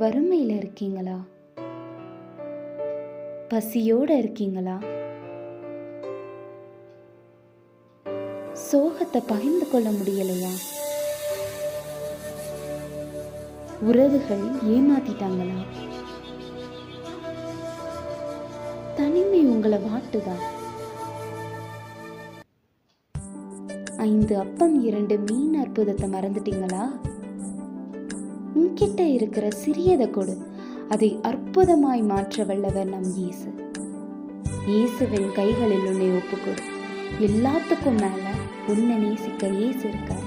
வறுமையில் இருக்கீங்களா? பசியோடு இருக்கீங்களா? சோகத்தை பகிர்ந்து கொள்ள முடியலையா? உறவுகள் ஏமாத்திட்டாங்களா? தனிமை உங்களை வாட்டுதா? 5 அப்பம் 2 மீன் அற்புதத்தை மறந்துட்டீங்களா? உன்கிட்ட இருக்கிற சிறியதை கொடு, அதை அற்புதமாய் மாற்ற வல்லவர் நம் இயேசு. இயேசுவின் கைகளில் உன்னை ஒப்புக்கொடு. எல்லாத்துக்கும் மேல உன்னை நேசிக்க இயேசு இருக்கார்.